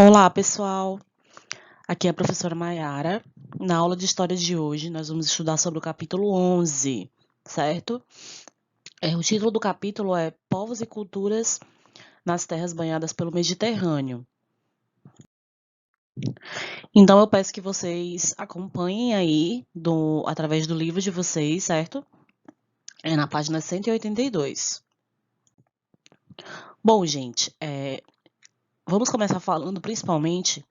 Olá, pessoal. Aqui é a professora Maiara. Na aula de história de hoje, nós vamos estudar sobre o capítulo 11, certo? O título do capítulo é Povos e Culturas nas Terras Banhadas pelo Mediterrâneo. Então, eu peço que vocês acompanhem aí através do livro de vocês, certo? É na página 182. Bom, gente, vamos começar falando principalmente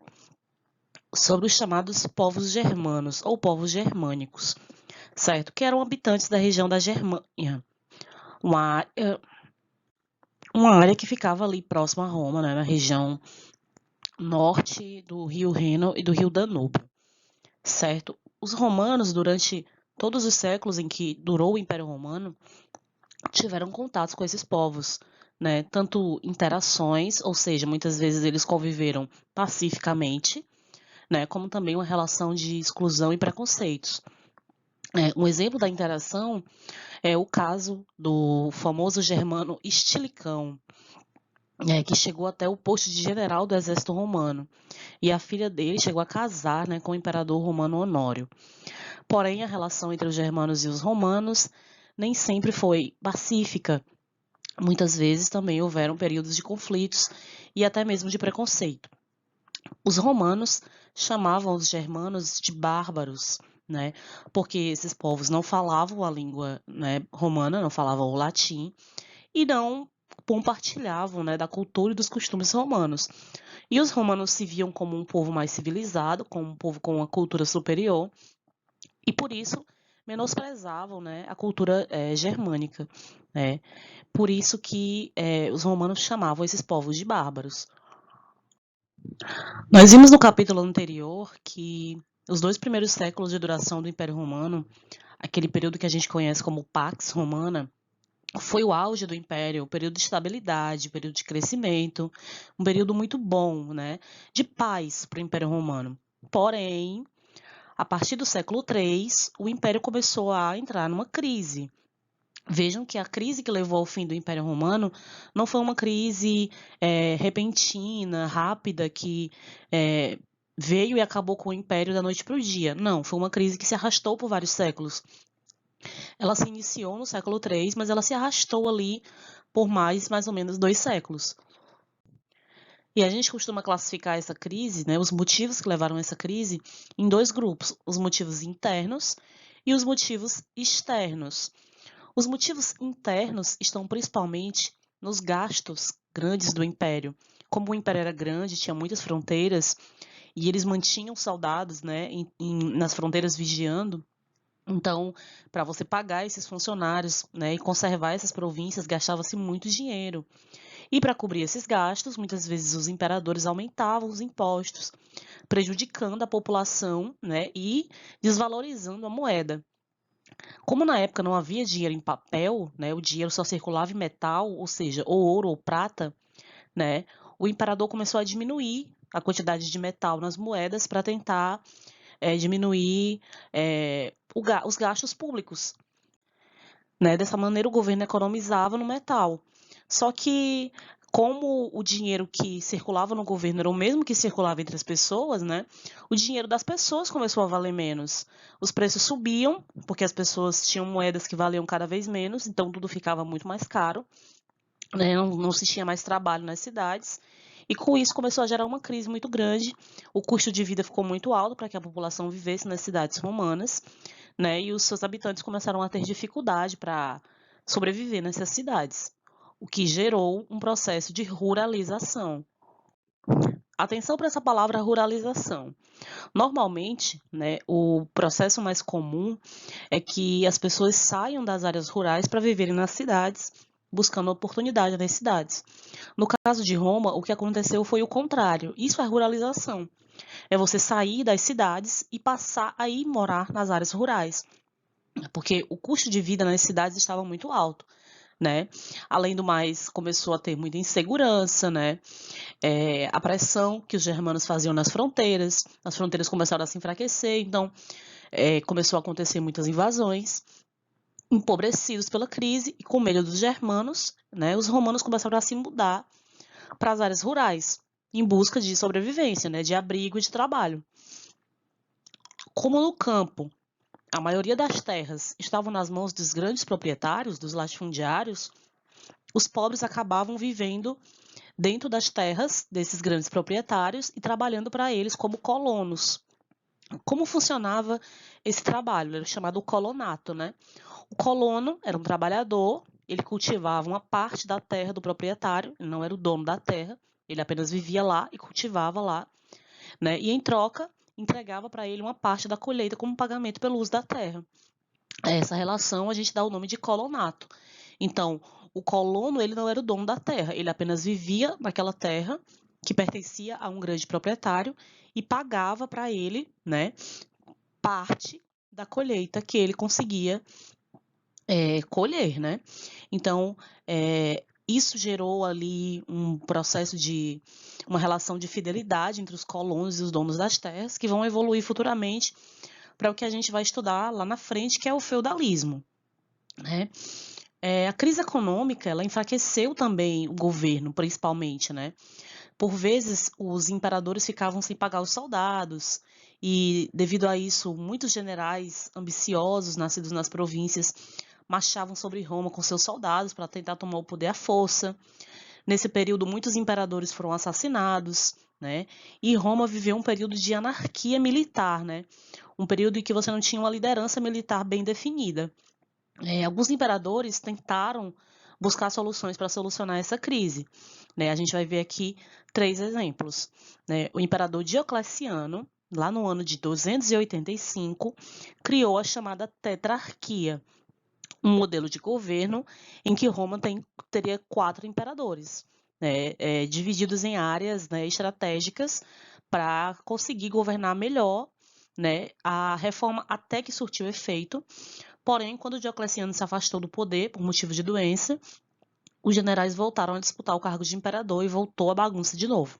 sobre os chamados povos germanos ou povos germânicos, certo? Que eram habitantes da região da Germânia, uma área, uma área que ficava ali próxima a Roma, né, na região norte do Rio Reno e do Rio Danúbio, certo? Os romanos, durante todos os séculos em que durou o Império Romano, tiveram contatos com esses povos, né? Tanto interações, ou seja, muitas vezes eles conviveram pacificamente, né? Como também uma relação de exclusão e preconceitos. Um exemplo da interação é o caso do famoso germano Estilicão, que chegou até o posto de general do exército romano. E a filha dele chegou a casar, né, com o imperador romano Honório. Porém, a relação entre os germanos e os romanos nem sempre foi pacífica. Muitas vezes também houveram períodos de conflitos e até mesmo de preconceito. Os romanos chamavam os germanos de bárbaros, né, porque esses povos não falavam a língua, né, romana, não falavam o latim, e não compartilhavam, né, da cultura e dos costumes romanos. E os romanos se viam como um povo mais civilizado, como um povo com uma cultura superior, e por isso menosprezavam, né, a cultura germânica. Né? Por isso que os romanos chamavam esses povos de bárbaros. Nós vimos no capítulo anterior que os 2 primeiros séculos de duração do Império Romano, aquele período que a gente conhece como Pax Romana, foi o auge do Império, o período de estabilidade, o período de crescimento, um período muito bom, né, de paz para o Império Romano. Porém, a partir do século III, o Império começou a entrar numa crise. Vejam que a crise que levou ao fim do Império Romano não foi uma crise repentina, rápida, que veio e acabou com o Império da noite para o dia. Não, foi uma crise que se arrastou por vários séculos. Ela se iniciou no século III, mas ela se arrastou ali por mais ou menos 2 séculos. E a gente costuma classificar essa crise, né, os motivos que levaram a essa crise, em 2 grupos: os motivos internos e os motivos externos. Os motivos internos estão principalmente nos gastos grandes do império. Como o império era grande, tinha muitas fronteiras, e eles mantinham soldados, né, nas fronteiras vigiando. Então, para você pagar esses funcionários, né, e conservar essas províncias, gastava-se muito dinheiro. E para cobrir esses gastos, muitas vezes os imperadores aumentavam os impostos, prejudicando a população, né, e desvalorizando a moeda. Como na época não havia dinheiro em papel, né, o dinheiro só circulava em metal, ou seja, ou ouro ou prata, né, o imperador começou a diminuir a quantidade de metal nas moedas para tentar diminuir os gastos públicos. Né? Dessa maneira, o governo economizava no metal. Só que, como o dinheiro que circulava no governo era o mesmo que circulava entre as pessoas, né? O dinheiro das pessoas começou a valer menos. Os preços subiam, porque as pessoas tinham moedas que valiam cada vez menos, então tudo ficava muito mais caro. Né? Não se tinha mais trabalho nas cidades. E com isso começou a gerar uma crise muito grande. O custo de vida ficou muito alto para que a população vivesse nas cidades romanas, né? E os seus habitantes começaram a ter dificuldade para sobreviver nessas cidades, o que gerou um processo de ruralização. Atenção para essa palavra ruralização. Normalmente, né, o processo mais comum é que as pessoas saiam das áreas rurais para viverem nas cidades, buscando oportunidade nas cidades. No caso de Roma, o que aconteceu foi o contrário. Isso é ruralização. É você sair das cidades e passar a ir morar nas áreas rurais, porque o custo de vida nas cidades estava muito alto. Né? Além do mais, começou a ter muita insegurança, né? A pressão que os germanos faziam nas fronteiras, as fronteiras começaram a se enfraquecer, então começou a acontecer muitas invasões. Empobrecidos pela crise e com medo dos germanos, né, os romanos começaram a se mudar para as áreas rurais. em busca de sobrevivência, né, de abrigo e de trabalho. Como no campo, a maioria das terras estavam nas mãos dos grandes proprietários, dos latifundiários, os pobres acabavam vivendo dentro das terras desses grandes proprietários e trabalhando para eles como colonos. Como funcionava esse trabalho? Era chamado colonato, né? O colono era um trabalhador, ele cultivava uma parte da terra do proprietário, ele não era o dono da terra, ele apenas vivia lá e cultivava lá, né? E em troca, entregava para ele uma parte da colheita como pagamento pelo uso da terra. A essa relação a gente dá o nome de colonato. Então, o colono, ele não era o dono da terra, ele apenas vivia naquela terra que pertencia a um grande proprietário e pagava para ele, né, parte da colheita que ele conseguia colher, né? Então, isso gerou ali um processo de uma relação de fidelidade entre os colonos e os donos das terras, que vão evoluir futuramente para o que a gente vai estudar lá na frente, que é o feudalismo, né? A crise econômica, ela enfraqueceu também o governo, principalmente, né? Por vezes, os imperadores ficavam sem pagar os soldados, e devido a isso, muitos generais ambiciosos, nascidos nas províncias, marchavam sobre Roma com seus soldados para tentar tomar o poder à força. Nesse período, muitos imperadores foram assassinados, né? E Roma viveu um período de anarquia militar, né? Um período em que você não tinha uma liderança militar bem definida. Alguns imperadores tentaram buscar soluções para solucionar essa crise, né? A gente vai ver aqui 3 exemplos, né? O imperador Diocleciano, lá no ano de 285, criou a chamada tetrarquia, um modelo de governo em que Roma teria 4 imperadores, né, divididos em áreas, né, estratégicas para conseguir governar melhor, né? A reforma até que surtiu efeito, porém, quando Diocleciano se afastou do poder por motivo de doença, os generais voltaram a disputar o cargo de imperador e voltou a bagunça de novo.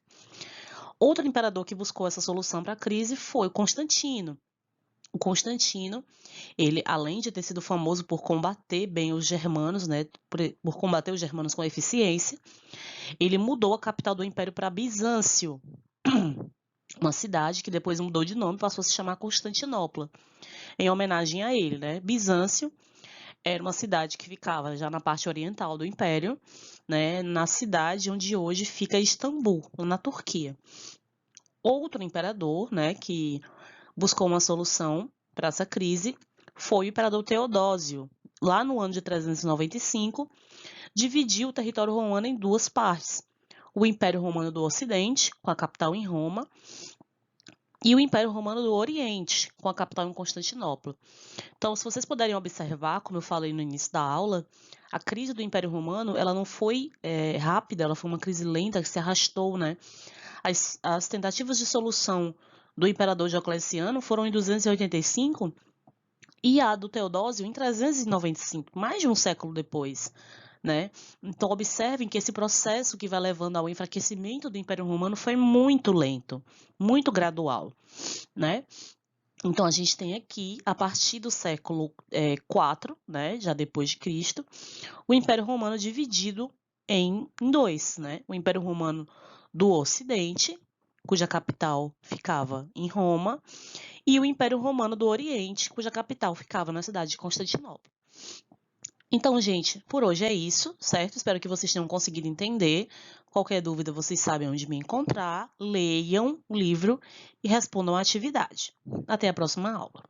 Outro imperador que buscou essa solução para a crise foi Constantino. O Constantino, ele, além de ter sido famoso por combater bem os germanos, né, por combater os germanos com eficiência, ele mudou a capital do império para Bizâncio, uma cidade que depois mudou de nome e passou a se chamar Constantinopla, em homenagem a ele, né? Bizâncio era uma cidade que ficava já na parte oriental do império, né, na cidade onde hoje fica Istambul, na Turquia. Outro imperador, né, que buscou uma solução para essa crise foi o imperador Teodósio. Lá no ano de 395, dividiu o território romano em 2 partes. O Império Romano do Ocidente, com a capital em Roma, e o Império Romano do Oriente, com a capital em Constantinopla. Então, se vocês puderem observar, como eu falei no início da aula, a crise do Império Romano, ela não foi rápida, ela foi uma crise lenta que se arrastou, né? As tentativas de solução do imperador Diocleciano foram em 285 e a do Teodósio em 395, mais de um século depois, né? Então, observem que esse processo que vai levando ao enfraquecimento do Império Romano foi muito lento, muito gradual, né? Então, a gente tem aqui, a partir do século IV, né, já depois de Cristo, o Império Romano dividido em 2, né? O Império Romano do Ocidente, cuja capital ficava em Roma, e o Império Romano do Oriente, cuja capital ficava na cidade de Constantinopla. Então, gente, por hoje é isso, certo? Espero que vocês tenham conseguido entender. Qualquer dúvida, vocês sabem onde me encontrar. Leiam o livro e respondam à atividade. Até a próxima aula.